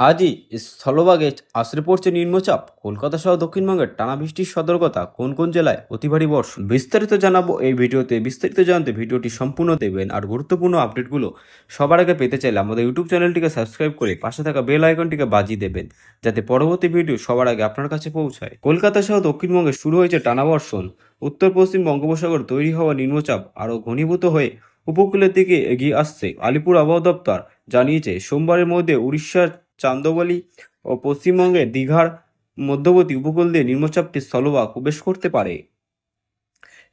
আজই স্থলভাগে আছড়ে পড়ছে নিম্নচাপ। কলকাতা সহ দক্ষিণবঙ্গের টানা বৃষ্টির সতর্কতা। কোন কোন জেলায় অতি ভারী বর্ষণ, বিস্তারিত জানাবো এই ভিডিওতে। বিস্তারিত জানতে ভিডিওটি সম্পূর্ণ দেখবেন। আর গুরুত্বপূর্ণ আপডেটগুলো সবার আগে পেতে চাইলে আমাদের ইউটিউব চ্যানেলটিকে সাবস্ক্রাইব করে পাশে থাকা বেল আইকনটিকে বাজিয়ে দেবেন, যাতে পরবর্তী ভিডিও সবার আগে আপনার কাছে পৌঁছায়। কলকাতা সহ দক্ষিণবঙ্গে শুরু হয়েছে টানা বর্ষণ। উত্তর পশ্চিম বঙ্গোপসাগর তৈরি হওয়া নিম্নচাপ আরও ঘনীভূত হয়ে উপকূলের দিকে এগিয়ে আসছে। আলিপুর আবহাওয়া দপ্তর জানিয়েছে, সোমবারের মধ্যে উড়িষ্যার চান্দোবালি ও পশ্চিমবঙ্গের দীঘার মধ্যবর্তী উপকূল দিয়ে নিম্নচাপটি স্থলভাগ প্রবেশ করতে পারে।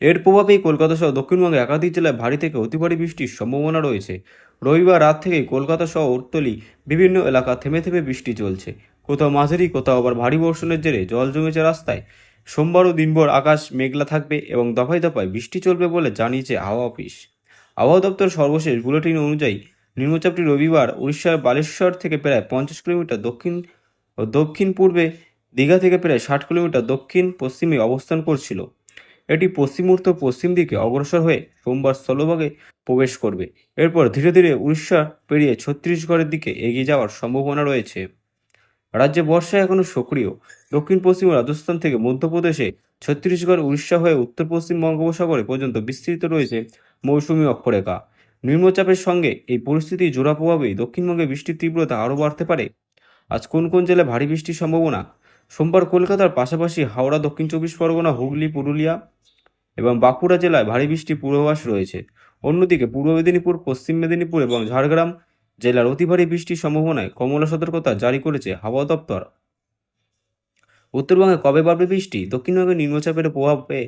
এর প্রভাবেই কলকাতা সহ দক্ষিণবঙ্গে একাধিক জেলায় ভারী থেকে অতি ভারী বৃষ্টির সম্ভাবনা রয়েছে। রবিবার রাত থেকেই কলকাতা সহ উত্তলি বিভিন্ন এলাকা থেমে থেমে বৃষ্টি চলছে। কোথাও মাঝারি, কোথাও আবার ভারী বর্ষণের জেরে জল জমেছে রাস্তায়। সোমবারও দিনভর আকাশ মেঘলা থাকবে এবং দফায় দফায় বৃষ্টি চলবে বলে জানিয়েছে আবহাওয়া অফিস। আবহাওয়া দপ্তর সর্বশেষ বুলেটিন অনুযায়ী নিম্নচাপটি রবিবার উড়িষ্যার বালেশ্বর থেকে প্রায় 50 কিলোমিটার দক্ষিণ ও দক্ষিণ পূর্বে, দীঘা থেকে প্রায় 60 কিলোমিটার দক্ষিণ পশ্চিমে অবস্থান করছিল। এটি পশ্চিম পশ্চিম দিকে অগ্রসর হয়ে সোমবার স্থলভাগে প্রবেশ করবে। এরপর ধীরে ধীরে উড়িষ্যা পেরিয়ে ছত্তিশগড়ের দিকে এগিয়ে যাওয়ার সম্ভাবনা রয়েছে। রাজ্যে বর্ষা এখনও সক্রিয়। দক্ষিণ পশ্চিম রাজস্থান থেকে মধ্যপ্রদেশে, ছত্তিশগড়, উড়িষ্যা হয়ে উত্তর পশ্চিম বঙ্গোপসাগরে পর্যন্ত বিস্তৃত রয়েছে মৌসুমী অক্ষরেখা। নিম্নচাপের সঙ্গে এই পরিস্থিতির জোড়া প্রভাবেই দক্ষিণবঙ্গে বৃষ্টির তীব্রতা আরও বাড়তে পারে। আজ কোন কোন জেলায় ভারী বৃষ্টির সম্ভাবনা? সোমবার কলকাতার পাশাপাশি হাওড়া, দক্ষিণ চব্বিশ পরগনা, হুগলি, পুরুলিয়া এবং বাঁকুড়া জেলায় ভারী বৃষ্টির পূর্বাভাস রয়েছে। অন্যদিকে পূর্ব মেদিনীপুর, পশ্চিম মেদিনীপুর এবং ঝাড়গ্রাম জেলার অতি ভারী বৃষ্টির সম্ভাবনায় কমলা সতর্কতা জারি করেছে হাওয়া দপ্তর। উত্তরবঙ্গে কবে বাড়বে বৃষ্টি? দক্ষিণবঙ্গে নিম্নচাপের প্রভাব পেয়ে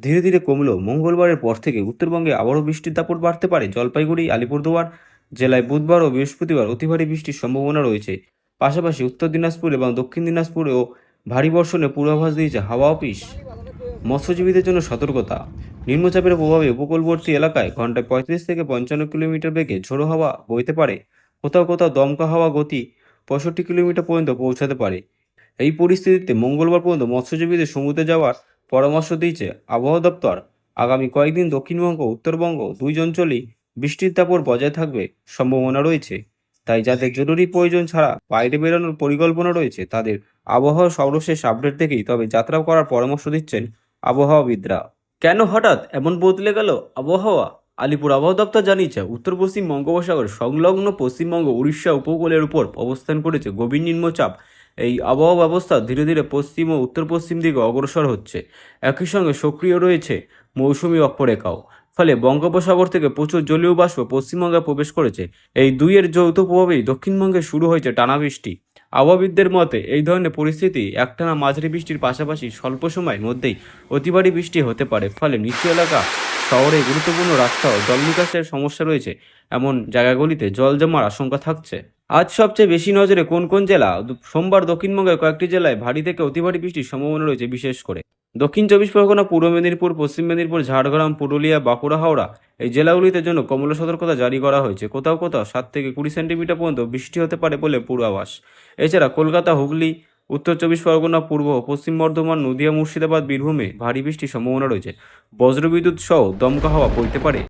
ধীরে ধীরে কমলেও মঙ্গলবারের পর থেকে উত্তরবঙ্গে আবারও বৃষ্টির দাপট বাড়তে পারে। জলপাইগুড়ি, আলিপুরদুয়ার জেলায় বুধবার ও বৃহস্পতিবার অতি ভারী বৃষ্টির সম্ভাবনা রয়েছে। পাশাপাশি উত্তর দিনাজপুর এবং দক্ষিণ দিনাজপুরেও ভারী বর্ষণের পূর্বাভাস দিয়েছে হাওয়া অফিস। মৎস্যজীবীদের জন্য সতর্কতা। নিম্নচাপের প্রভাবে উপকূলবর্তী এলাকায় ঘন্টায় 35 থেকে 55 কিলোমিটার বেগে ঝোড়ো হাওয়া বইতে পারে। কোথাও কোথাও দমকা হাওয়া গতি 65 কিলোমিটার পর্যন্ত পৌঁছাতে পারে। এই পরিস্থিতিতে মঙ্গলবার পর্যন্ত মৎস্যজীবীদের সমুদ্রে যাওয়ার পরামর্শ দিয়েছে আবহাওয়া দপ্তর। আগামী কয়েকদিন দক্ষিণবঙ্গ ও উত্তরবঙ্গ দুই অঞ্চলেই বৃষ্টির দাপট বজায় থাকবে সম্ভাবনা রয়েছে। তাই যাদের জরুরি প্রয়োজন ছাড়া বাইরে বেরোনোর পরিকল্পনা রয়েছে, তাদের আবহাওয়ার সর্বশেষ আপডেট দেখেই তবে যাত্রা করার পরামর্শ দিচ্ছেন আবহাওয়াবিদরা। কেন হঠাৎ এমন বদলে গেল আবহাওয়া? আলিপুর আবহাওয়া দপ্তর জানিয়েছে, উত্তর পশ্চিম বঙ্গোপসাগর সংলগ্ন পশ্চিমবঙ্গ উড়িষ্যা উপকূলের উপর অবস্থান করেছে গভীর নিম্নচাপ। এই আবহাওয়া ব্যবস্থা ধীরে ধীরে পশ্চিম ও উত্তর পশ্চিম দিকে অগ্রসর হচ্ছে। একই সঙ্গে সক্রিয় রয়েছে মৌসুমী অক্ষরেখাও। ফলে বঙ্গোপসাগর থেকে প্রচুর জলীয় বাষ্প পশ্চিমবঙ্গে প্রবেশ করেছে। এই দুইয়ের যৌথ প্রভাবেই দক্ষিণবঙ্গে শুরু হয়েছে টানা বৃষ্টি। আবহাওয়াবিদদের মতে এই ধরনের পরিস্থিতি একটানা মাঝারি বৃষ্টির পাশাপাশি স্বল্প সময়ের মধ্যেই অতিভারী বৃষ্টি হতে পারে। ফলে নিচু এলাকা, শহরে গুরুত্বপূর্ণ রাস্তা ও জল নিকাশের সমস্যা রয়েছে এমন জায়গাগুলিতে জল জমার আশঙ্কা থাকছে। আজ সবচেয়ে বেশি নজরে কোন কোন জেলা? সোমবার দক্ষিণবঙ্গের কয়েকটি জেলায় ভারী থেকে অতি ভারী বৃষ্টির সম্ভাবনা রয়েছে। বিশেষ করে দক্ষিণ চব্বিশ পরগনা, পূর্ব মেদিনীপুর, পশ্চিম মেদিনীপুর, ঝাড়গ্রাম, পুরুলিয়া, বাঁকুড়া, হাওড়া এই জেলাগুলিতে জন্য কমলা সতর্কতা জারি করা হয়েছে। কোথাও কোথাও 7 থেকে 20 সেন্টিমিটার পর্যন্ত বৃষ্টি হতে পারে বলে পূর্বাভাস। এছাড়া কলকাতা, হুগলি, উত্তর চব্বিশ পরগনা, পূর্ব ও পশ্চিম বর্ধমান, নদিয়া, মুর্শিদাবাদ, বীরভূমে ভারী বৃষ্টির সম্ভাবনা রয়েছে। বজ্রবিদ্যুৎ সহ দমকা হাওয়া বইতে পারে।